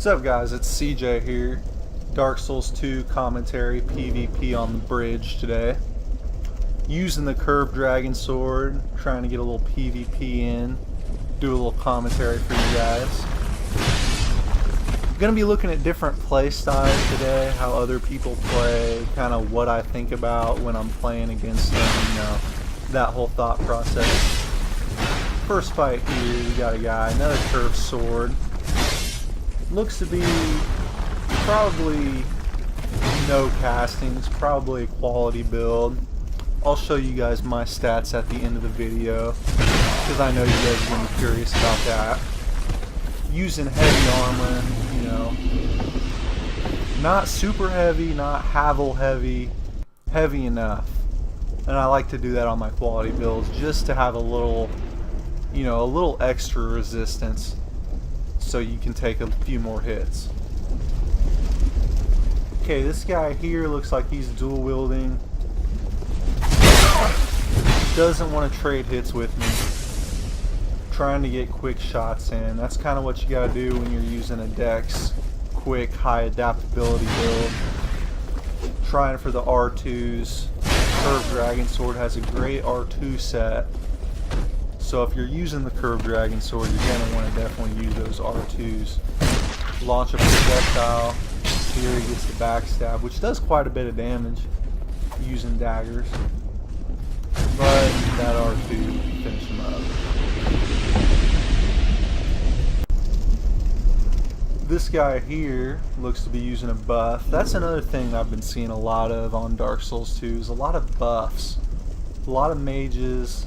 What's up guys, it's CJ here. Dark Souls 2 commentary PvP on the bridge today. Using the curved dragon sword, trying to get a little PvP in, do a little commentary for you guys. I'm gonna be looking at different play styles today, how other people play, kind of what I think about when I'm playing against them, you know, that whole thought process. First fight here, we got a guy, another curved sword. Looks to be probably no castings, probably a quality build. I'll show you guys my stats at the end of the video because I know you guys are going to be curious about that. Using heavy armor, you know, not super heavy, not Havel heavy, heavy enough. And I like to do that on my quality builds just to have a little, you know, a little extra resistance, so you can take a few more hits. Okay, this guy here looks like he's dual wielding. Doesn't want to trade hits with me. Trying to get quick shots in. That's kind of what you gotta do when you're using a Dex quick, high adaptability build. Trying for the R2s. Curved Dragon Sword has a great R2 set. So if you're using the curved dragon sword, you're going to want to definitely use those R2s. Launch a projectile. Here he gets the backstab, which does quite a bit of damage using daggers. But that R2 finish him up. This guy here looks to be using a buff. That's another thing I've been seeing a lot of on Dark Souls 2 is a lot of buffs. A lot of mages.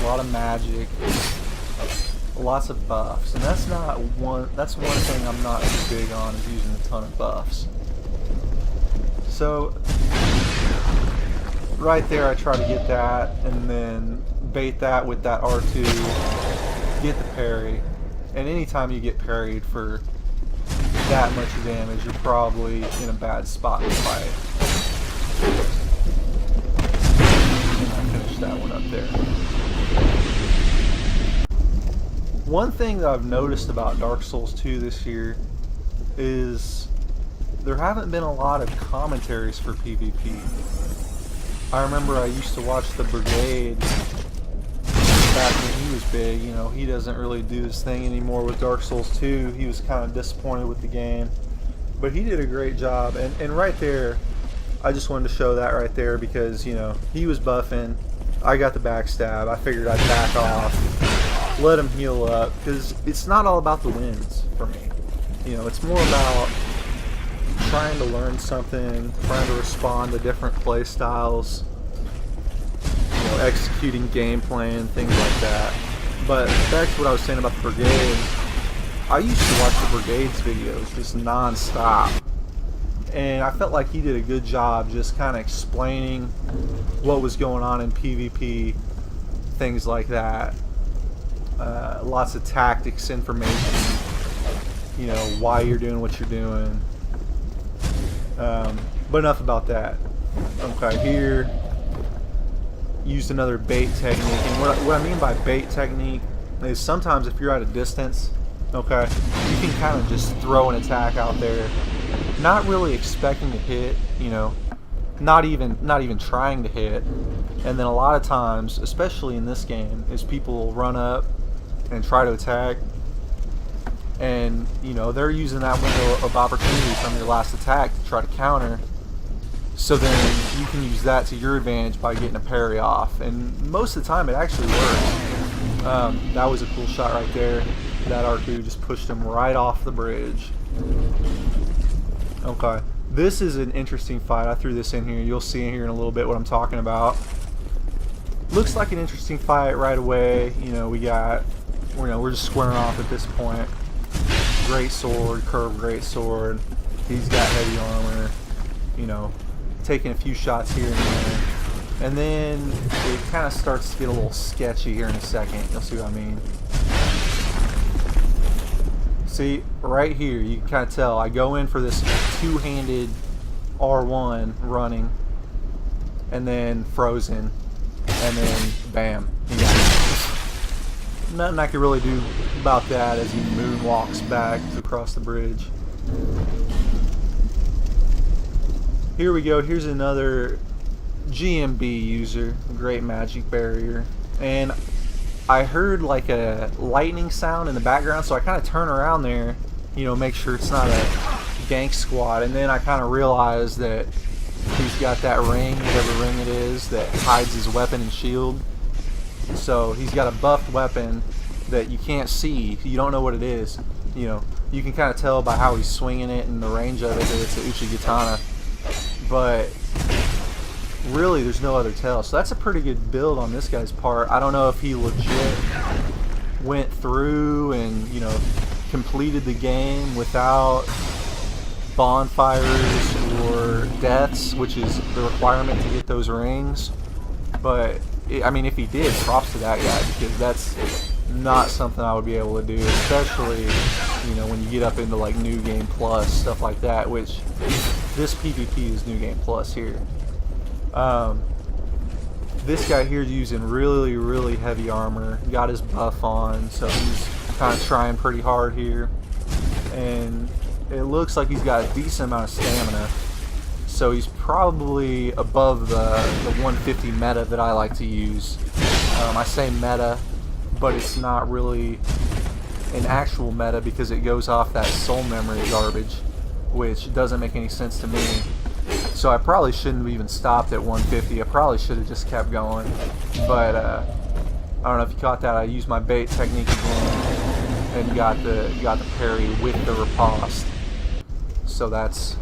A lot of magic, lots of buffs, and that's one thing I'm not too big on, is using a ton of buffs. So right there I try to get that and then bait that with that R2, get the parry, and anytime you get parried for that much damage, you're probably in a bad spot to fight. And I finished that one up there. One thing that I've noticed about Dark Souls 2 this year is there haven't been a lot of commentaries for PvP. I remember I used to watch the Brigade back when he was big. You know, he doesn't really do his thing anymore with Dark Souls 2. He was kind of disappointed with the game, but he did a great job. And right there, I just wanted to show that right there because, you know, he was buffing. I got the backstab. I figured I'd back off, let him heal up, because it's not all about the wins for me. You know, it's more about trying to learn something, trying to respond to different play styles, you know, executing game plan, things like that. But back to what I was saying about the Brigade, I used to watch the Brigade's videos just non-stop, and I felt like he did a good job just kind of explaining what was going on in PvP, things like that. Lots of tactics, information, you know, why you're doing what you're doing. But enough about that. Okay, here, used another bait technique. And what I mean by bait technique is sometimes if you're at a distance, okay, you can kind of just throw an attack out there, not really expecting to hit, you know, not even trying to hit. And then a lot of times, especially in this game, is people will run up and try to attack, and you know, they're using that window of opportunity from your last attack to try to counter, so then you can use that to your advantage by getting a parry off, and most of the time it actually works. That was a cool shot right there. That R2 just pushed him right off the bridge. Okay, this is an interesting fight. I threw this in here. You'll see here in a little bit what I'm talking about. Looks like an interesting fight right away. You know, we're just squaring off at this point. Great sword, curved great sword. He's got heavy armor. You know, taking a few shots here and there. And then it kind of starts to get a little sketchy here in a second. You'll see what I mean. See, right here, you can kind of tell. I go in for this two-handed R1 running, and then frozen, and then bam, he got it. nothing I can really do about that as he moonwalks back across the bridge. Here we go. Here's another GMB user, Great Magic Barrier, and I heard like a lightning sound in the background, so I kind of turn around there, you know, make sure it's not a gank squad, and then I kind of realized that he's got that ring, whatever ring it is, that hides his weapon and shield. So he's got a buffed weapon that you can't see, you don't know what it is. You know, you can kind of tell by how he's swinging it and the range of it that it's an Uchigatana, but really there's no other tell. So that's a pretty good build on this guy's part. I don't know if he legit went through and, you know, completed the game without bonfires or deaths, which is the requirement to get those rings. But I mean, if he did, props to that guy, because that's not something I would be able to do, especially, you know, when you get up into like New Game Plus, stuff like that, which this PvP is New Game Plus here. This guy here is using really heavy armor, got his buff on, so he's kind of trying pretty hard here, and it looks like he's got a decent amount of stamina, so he's probably above the 150 meta that I like to use. I say meta, but it's not really an actual meta because it goes off that soul memory garbage, which doesn't make any sense to me. So I probably shouldn't have even stopped at 150. I probably should have just kept going. But I don't know if you caught that. I used my bait technique again and got the parry with the riposte. So that's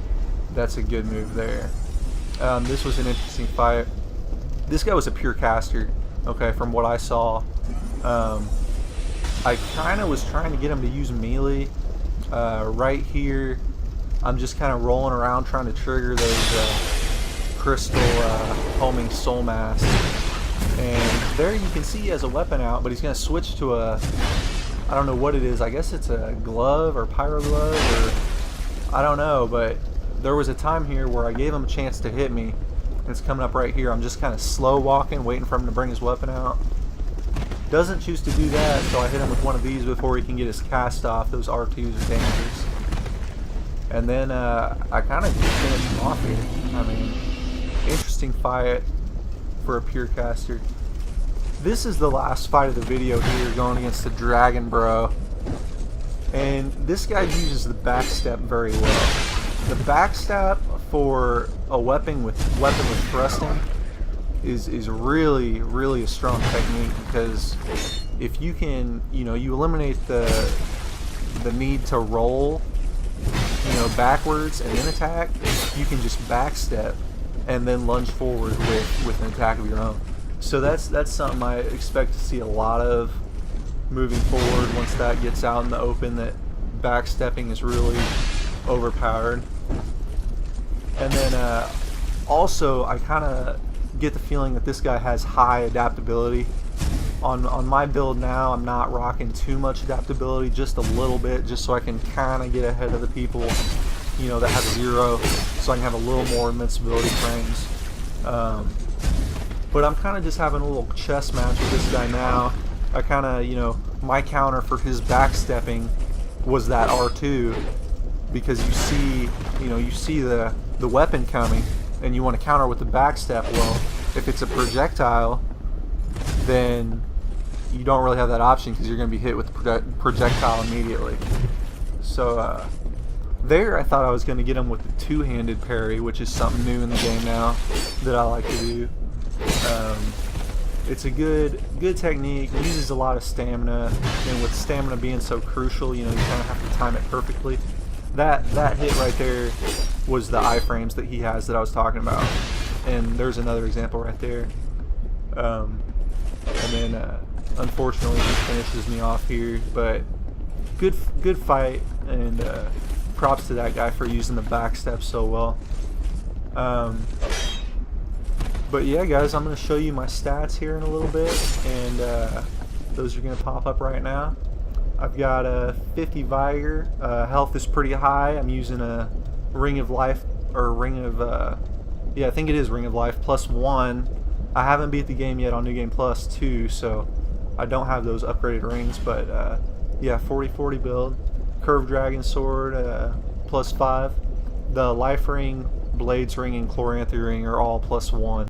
a good move there. This was an interesting fight. This guy was a pure caster, okay, from what I saw. I kind of was trying to get him to use melee. Right here, I'm just kind of rolling around trying to trigger those crystal homing soul masks. And there you can see he has a weapon out, but he's going to switch to a, I don't know what it is, I guess it's a glove or pyro glove, or I don't know, but there was a time here where I gave him a chance to hit me. It's coming up right here. I'm just kind of slow walking, waiting for him to bring his weapon out. Doesn't choose to do that, so I hit him with one of these before he can get his cast off. Those R2s are dangerous. And then I kind of finished him off here. I mean, interesting fight for a pure caster. This is the last fight of the video here, going against the Dragon Bro. And this guy uses the backstep very well. The backstep for a weapon with thrusting is really a strong technique, because if you can, you know, you eliminate the need to roll, you know, backwards and then attack, you can just backstep and then lunge forward with an attack of your own. So that's something I expect to see a lot of moving forward once that gets out in the open, that backstepping is really overpowered. And then also I kind of get the feeling that this guy has high adaptability. On my build now, I'm not rocking too much adaptability, just a little bit, just so I can kind of get ahead of the people, you know, that have 0, so I can have a little more invincibility frames. But I'm kind of just having a little chess match with this guy now. I kind of, you know, my counter for his backstepping was that R2, because you see the weapon coming, and you want to counter with the backstep. Well, if it's a projectile, then you don't really have that option, because you're going to be hit with the projectile immediately. So there I thought I was going to get him with the two-handed parry, which is something new in the game now that I like to do. It's a good technique, uses a lot of stamina, and with stamina being so crucial, you know, you kind of have to time it perfectly. That hit right there was the iframes that he has that I was talking about, and there's another example right there. And then unfortunately he finishes me off here, but good fight, and props to that guy for using the backstep so well. But yeah, guys, I'm going to show you my stats here in a little bit, and those are going to pop up right now. I've got a 50 Vigor. Health is pretty high. I'm using a Ring of Life, or Ring of, yeah, I think it is Ring of Life, +1. I haven't beat the game yet on New Game Plus 2, so I don't have those upgraded rings, but yeah, 40/40 build. Curved Dragon Sword, +5. The Life Ring, Blades Ring, and Chloranthy Ring are all +1.